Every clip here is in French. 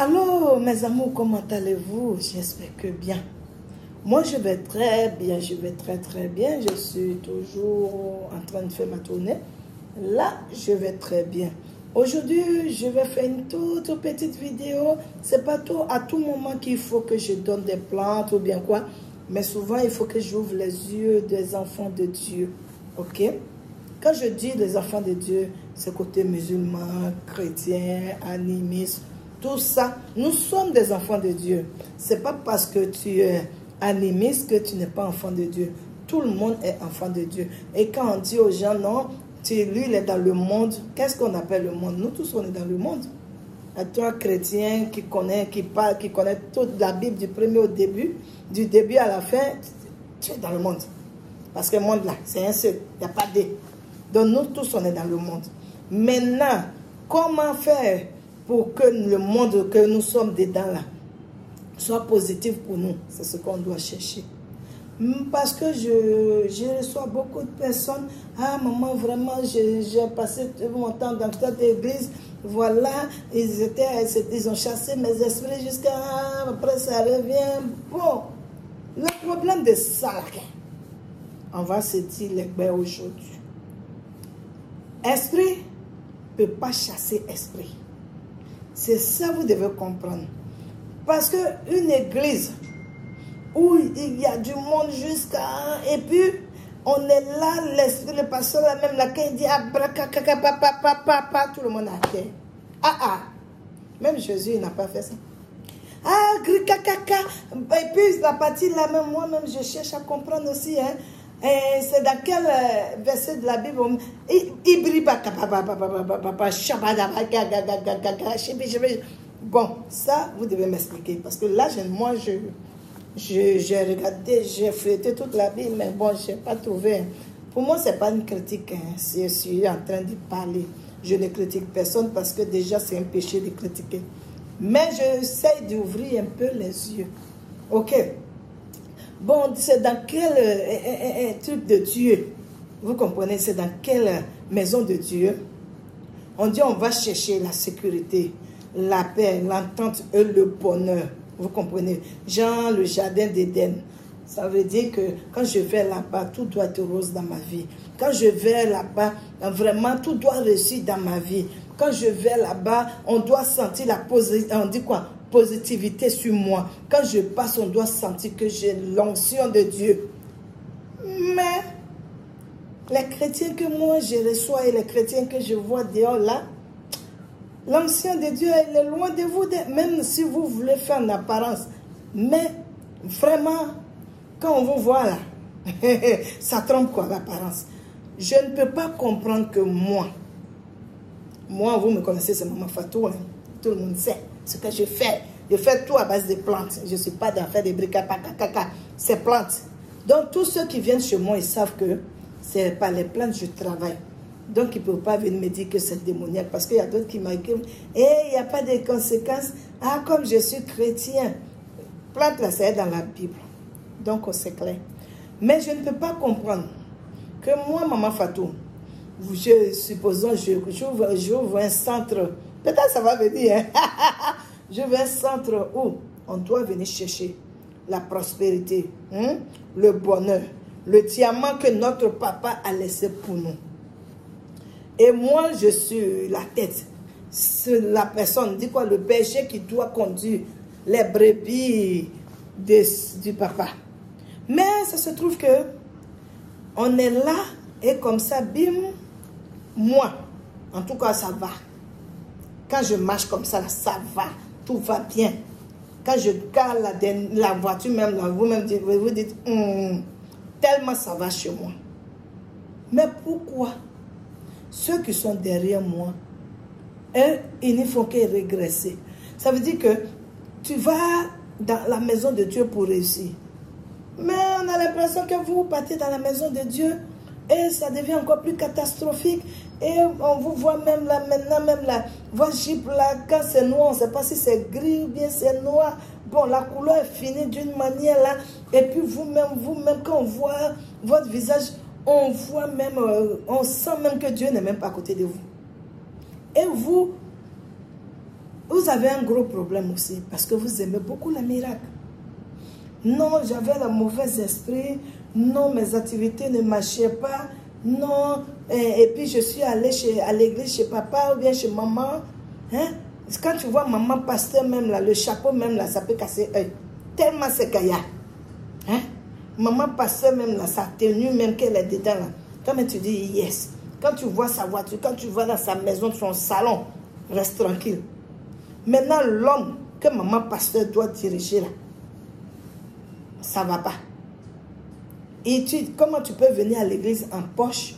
Alors, mes amours, comment allez-vous? J'espère que bien. Moi, je vais très bien, je vais très bien. Je suis toujours en train de faire ma tournée. Là, je vais très bien. Aujourd'hui, je vais faire une toute petite vidéo. C'est pas tout à tout moment qu'il faut que je donne des plantes ou bien quoi. Mais souvent, il faut que j'ouvre les yeux des enfants de Dieu. Ok? Quand je dis des enfants de Dieu, c'est côté musulman, chrétien, animiste, tout ça. Nous sommes des enfants de Dieu. C'est pas parce que tu es animiste que tu n'es pas enfant de Dieu. Tout le monde est enfant de Dieu. Et quand on dit aux gens, non, lui, il est dans le monde. Qu'est-ce qu'on appelle le monde? Nous tous, on est dans le monde. À toi, chrétien, qui connaît toute la Bible du premier au début, du début à la fin, tu es dans le monde. Parce que le monde là, c'est un seul. Il n'y a pas deux. Donc nous tous, on est dans le monde. Maintenant, comment faire pour que le monde que nous sommes dedans là soit positif pour nous? C'est ce qu'on doit chercher. Parce que je reçois beaucoup de personnes. Ah maman, vraiment, j'ai passé mon temps dans cette église. Voilà, ils ont chassé mes esprits jusqu'à... Après ça revient. Bon, le problème de ça, on va se dire les gars aujourd'hui. Esprit ne peut pas chasser esprit. C'est ça que vous devez comprendre. Parce qu'une église où il y a du monde jusqu'à... Et puis, on est là, l'esprit, le pasteur, là même, là, quand il dit tout le monde a fait. Même Jésus n'a pas fait ça. Et puis, la partie là, même moi-même, je cherche à comprendre aussi, hein. C'est dans quel verset de la Bible? Bon, ça, vous devez m'expliquer. Parce que là, moi, j'ai regardé, j'ai feuilleté toute la Bible, mais bon, je n'ai pas trouvé. Pour moi, ce n'est pas une critique. Hein. Si je suis en train de parler, je ne critique personne parce que déjà, c'est un péché de critiquer. Mais j'essaie d'ouvrir un peu les yeux. Ok. Bon, c'est dans quel truc de Dieu? Vous comprenez? C'est dans quelle maison de Dieu? On dit on va chercher la sécurité, la paix, l'entente et le bonheur. Vous comprenez? Genre le jardin d'Éden. Ça veut dire que quand je vais là-bas, tout doit être rose dans ma vie. Quand je vais là-bas, vraiment, tout doit réussir dans ma vie. Quand je vais là-bas, on doit sentir la positivité sur moi. Quand je passe, on doit sentir que j'ai l'onction de Dieu. Mais les chrétiens que moi je reçois et les chrétiens que je vois dehors là, l'onction de Dieu, elle est loin de vous, même si vous voulez faire une apparence. Mais vraiment, quand on vous voit là, ça trompe quoi l'apparence. Je ne peux pas comprendre que moi, vous me connaissez, c'est Maman Fatou, hein. Tout le monde sait ce que je fais. Je fais tout à base de plantes. Je ne suis pas dans faire des briques, c'est plantes. Donc tous ceux qui viennent chez moi, ils savent que c'est pas les plantes que je travaille. Donc, ils ne peuvent pas venir me dire que c'est démoniaque. Parce qu'il y a d'autres qui m'écrivent. Et il n'y a pas de conséquences. Ah, comme je suis chrétien. Plante là, c'est dans la Bible. Donc, c'est clair. Mais je ne peux pas comprendre que moi, Maman Fatou, supposons, j'ouvre un centre. Peut-être ça va venir. Hein? J'ouvre un centre où on doit venir chercher la prospérité, hein? Le bonheur, le diamant que notre papa a laissé pour nous. Et moi, je suis la tête. C'est la personne, dit quoi, le berger qui doit conduire les brebis du papa. Mais ça se trouve que on est là et comme ça, bim, moi, en tout cas, ça va. Quand je marche comme ça, ça va, tout va bien. Quand je garde la voiture, même là, vous-même, vous dites, tellement ça va chez moi. Mais pourquoi? Ceux qui sont derrière moi, eux, ils ne font que régresser. Ça veut dire que tu vas dans la maison de Dieu pour réussir. Mais on a l'impression que vous partez dans la maison de Dieu et ça devient encore plus catastrophique. Et on vous voit même là, maintenant, même là, votre Jeep là, quand c'est noir, on ne sait pas si c'est gris ou bien c'est noir. Bon, la couleur est finie d'une manière là. Et puis vous-même, quand on voit votre visage, on voit même, on sent même que Dieu n'est même pas à côté de vous. Et vous, Vous avez un gros problème aussi, parce que vous aimez beaucoup les miracles. Non, j'avais le mauvais esprit. Non, mes activités ne marchaient pas. Non, et puis je suis allée à l'église chez papa ou bien chez maman. Hein? Quand tu vois maman pasteur même là, le chapeau même là, ça peut casser l'œil. Tellement c'est gaillard. Hein? Maman pasteur même là, sa tenue même qu'elle est dedans là. Quand tu dis yes. Quand tu vois sa voiture, quand tu vois dans sa maison, son salon, reste tranquille. Maintenant, l'homme que maman pasteur doit diriger là, ça ne va pas. Et comment tu peux venir à l'église en poche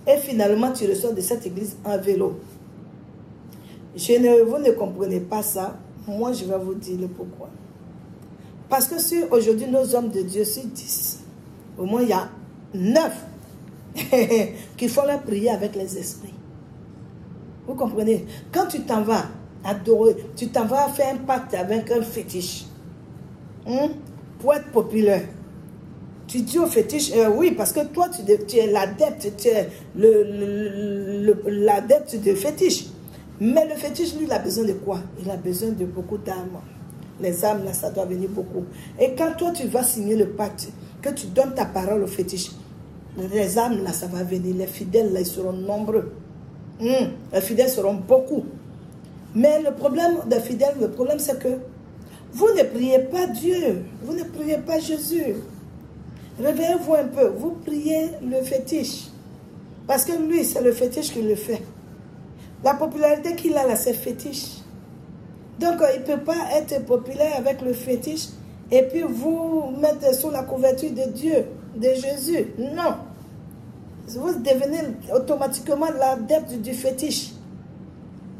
et finalement tu ressors de cette église en vélo? Vous ne comprenez pas ça. Moi, je vais vous dire le pourquoi. Parce que si aujourd'hui nos hommes de Dieu, sur 10, au moins il y a 9 qui font la prière avec les esprits. Vous comprenez? Quand tu t'en vas adorer, tu t'en vas faire un pacte avec un fétiche pour être populaire. Tu dis au fétiche, oui, parce que toi, tu es l'adepte, tu es l'adepte de fétiche. Mais le fétiche, lui, il a besoin de quoi? Il a besoin de beaucoup d'âmes. Les âmes, là, ça doit venir beaucoup. Et quand toi, tu vas signer le pacte, que tu donnes ta parole au fétiche, les âmes, là, ça va venir. Les fidèles, là, ils seront nombreux. Les fidèles seront beaucoup. Mais le problème des fidèles, le problème, c'est que vous ne priez pas Dieu. Vous ne priez pas Jésus. Réveillez-vous un peu. Vous priez le fétiche. Parce que lui, c'est le fétiche qui le fait. La popularité qu'il a là, c'est fétiche. Donc, il ne peut pas être populaire avec le fétiche et puis vous mettre sous la couverture de Dieu, de Jésus. Non. Vous devenez automatiquement l'adepte du fétiche.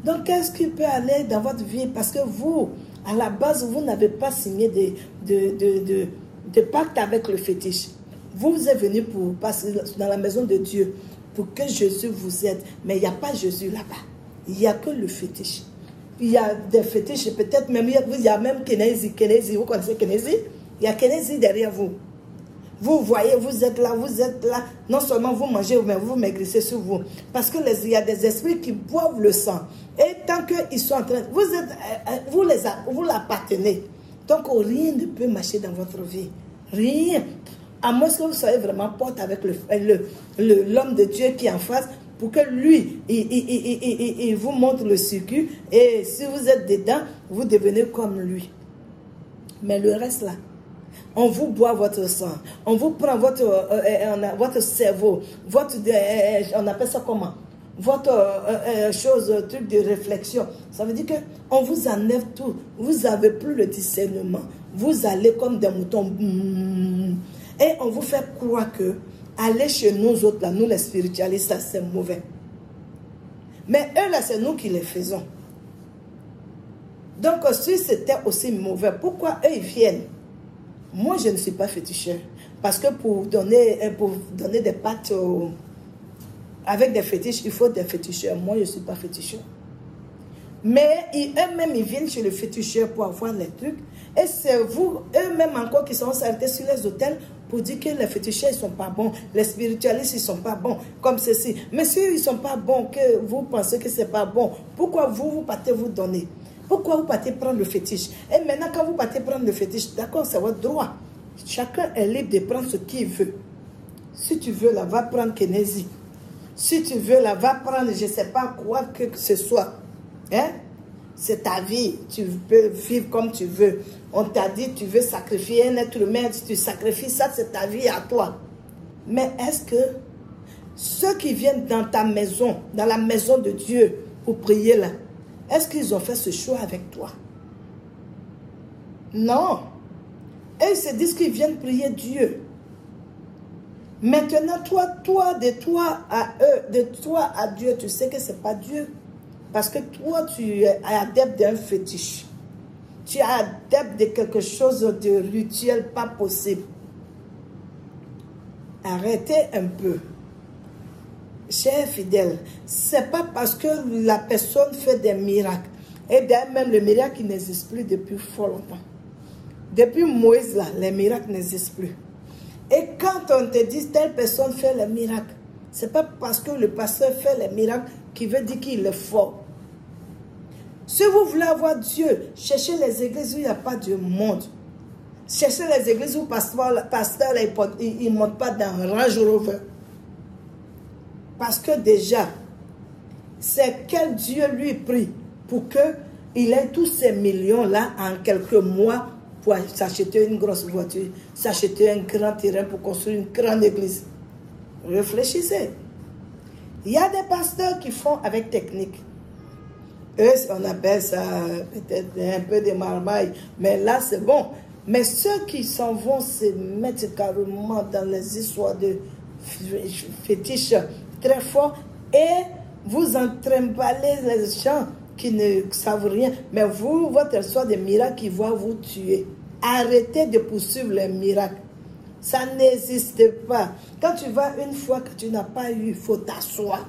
Donc, qu'est-ce qui peut aller dans votre vie? Parce que vous, à la base, vous n'avez pas signé de pacte avec le fétiche. Vous êtes venu pour passer dans la maison de Dieu pour que Jésus vous aide. Mais il n'y a pas Jésus là-bas. Il n'y a que le fétiche. Il y a des fétiches, peut-être même, il y a même Kénésie. Vous connaissez Kénésie? Il y a Kénésie derrière vous. Vous voyez, vous êtes là. Non seulement vous mangez, mais vous maigrissez sur vous. Parce que il y a des esprits qui boivent le sang. Et tant qu'ils sont en train... Vous l'appartenez. Donc rien ne peut marcher dans votre vie. Rien. À moins que vous soyez vraiment porte avec l'homme de Dieu qui est en face, pour que lui, il vous montre le circuit. Et si vous êtes dedans, vous devenez comme lui. Mais le reste là, on vous boit votre sang. On vous prend votre cerveau. On appelle ça comment? Votre truc de réflexion. Ça veut dire qu'on vous enlève tout. Vous n'avez plus le discernement. Vous allez comme des moutons. Et on vous fait croire que aller chez nous autres, là, nous les spiritualistes, c'est mauvais. Mais eux, là, c'est nous qui les faisons. Donc, si c'était aussi mauvais, pourquoi eux, ils viennent? Moi, je ne suis pas féticheur. Parce que pour donner des pactes avec des fétiches, il faut des féticheurs. Moi, je ne suis pas féticheur. Mais eux-mêmes, ils viennent chez le féticheur pour avoir les trucs. Et c'est vous, eux-mêmes encore, qui sont s'arrêtés sur les hôtels pour dire que les féticheurs, ils ne sont pas bons. Les spiritualistes, ils ne sont pas bons. Comme ceci. Mais si ils ne sont pas bons, que vous pensez que ce n'est pas bon, pourquoi vous partez vous donner? Pourquoi vous partez prendre le fétiche? Et maintenant, quand vous partez prendre le fétiche, d'accord, c'est votre droit. Chacun est libre de prendre ce qu'il veut. Si tu veux, là, va prendre Kénésie. Si tu veux, là, va prendre, je ne sais pas quoi que ce soit. Hein? C'est ta vie. Tu peux vivre comme tu veux. On t'a dit, tu veux sacrifier un être humain, tu sacrifies ça, c'est ta vie à toi. Mais est-ce que ceux qui viennent dans ta maison, dans la maison de Dieu, pour prier là, est-ce qu'ils ont fait ce choix avec toi? Non. Et ils se disent qu'ils viennent prier Dieu. Maintenant, de toi à eux, de toi à Dieu, tu sais que ce n'est pas Dieu. Parce que toi, tu es adepte d'un fétiche. Tu es adepte de quelque chose de rituel, pas possible. Arrêtez un peu. Chers fidèles, ce n'est pas parce que la personne fait des miracles. Et bien même le miracle qui n'existe plus depuis fort longtemps. Depuis Moïse, là, les miracles n'existent plus. Et quand on te dit telle personne fait les miracles, ce n'est pas parce que le pasteur fait les miracles qui veut dire qu'il est fort. Si vous voulez avoir Dieu, cherchez les églises où il n'y a pas de monde. Cherchez les églises où le pasteur il ne monte pas dans Range Rover. Parce que déjà, c'est quel Dieu lui prie pour qu'il ait tous ces millions-là en quelques mois pour s'acheter une grosse voiture, s'acheter un grand terrain pour construire une grande église. Réfléchissez. Il y a des pasteurs qui font avec technique. Eux, on appelle ça peut-être un peu de marmaille, mais là c'est bon. Mais ceux qui s'en vont se mettre carrément dans les histoires de fétiches très forts et vous entrimballez les gens qui ne savent rien, mais vous, votre histoire de miracles qui va vous tuer. Arrêtez de poursuivre les miracles. Ça n'existe pas. Quand tu vas une fois que tu n'as pas eu, il faut t'asseoir.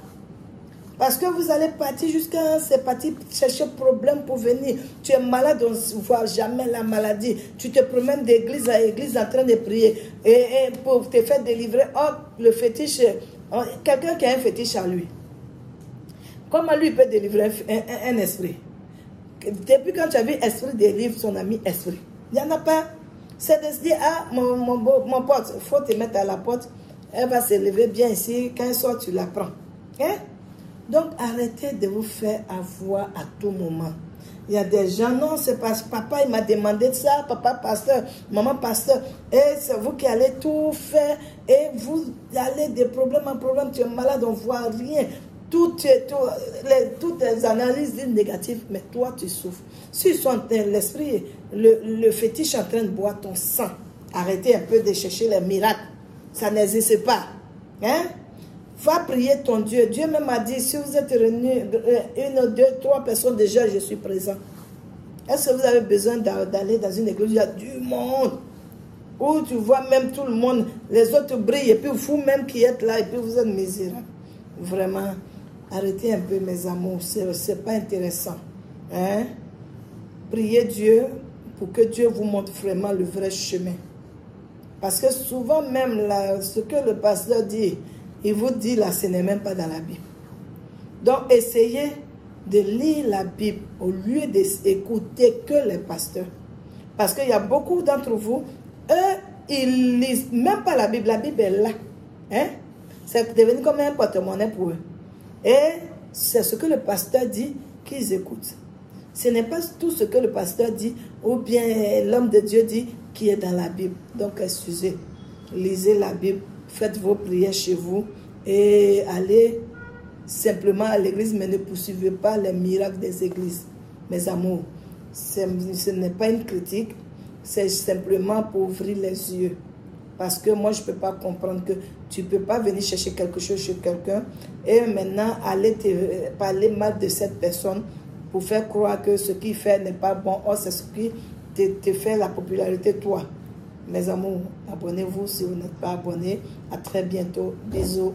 Parce que vous allez partir jusqu'à c'est parti chercher problème pour venir. Tu es malade, on ne voit jamais la maladie. Tu te promènes d'église à église en train de prier. Et pour te faire délivrer, hop, le fétiche, quelqu'un qui a un fétiche à lui. Comment lui peut délivrer un esprit? Depuis quand tu as vu esprit délivre son ami esprit? Il n'y en a pas. C'est de se dire, ah, mon pote, il faut te mettre à la porte. Elle va se lever bien ici. Quand elle sort, tu la prends. Hein? Donc, arrêtez de vous faire avoir à tout moment. Il y a des gens, non, c'est parce que papa, il m'a demandé de ça, papa pasteur, maman pasteur, et c'est vous qui allez tout faire, et vous allez de problème en problème, tu es malade, on ne voit rien. Toutes les analyses disent négatives, mais toi, tu souffres. Si l'esprit, le fétiche est en train de boire ton sang, arrêtez un peu de chercher les miracles. Ça n'existe pas. Hein? Va prier ton Dieu. Dieu même a dit, si vous êtes réunis, 1, 2, 3 personnes déjà, je suis présent. Est-ce que vous avez besoin d'aller dans une église où il y a du monde? Où tu vois même tout le monde, les autres brillent, et puis vous même qui êtes là, et puis vous êtes misérables. Vraiment, arrêtez un peu mes amours, c'est pas intéressant. Hein? Priez Dieu pour que Dieu vous montre vraiment le vrai chemin. Parce que souvent même, là, ce que le pasteur dit, il vous dit là, ce n'est même pas dans la Bible. Donc, essayez de lire la Bible au lieu d'écouter que les pasteurs. Parce qu'il y a beaucoup d'entre vous, eux, ils lisent même pas la Bible est là. Hein? C'est devenu comme un porte-monnaie pour eux. Et c'est ce que le pasteur dit qu'ils écoutent. Ce n'est pas tout ce que le pasteur dit ou bien l'homme de Dieu dit qui est dans la Bible. Donc, excusez, lisez la Bible. Faites vos prières chez vous et allez simplement à l'église, mais ne poursuivez pas les miracles des églises. Mes amours, ce n'est pas une critique, c'est simplement pour ouvrir les yeux. Parce que moi, je ne peux pas comprendre que tu ne peux pas venir chercher quelque chose chez quelqu'un et maintenant aller te parler mal de cette personne pour faire croire que ce qu'il fait n'est pas bon. Or, c'est ce qui te fait la popularité, toi. Mes amours, abonnez-vous si vous n'êtes pas abonné. À très bientôt. Bisous.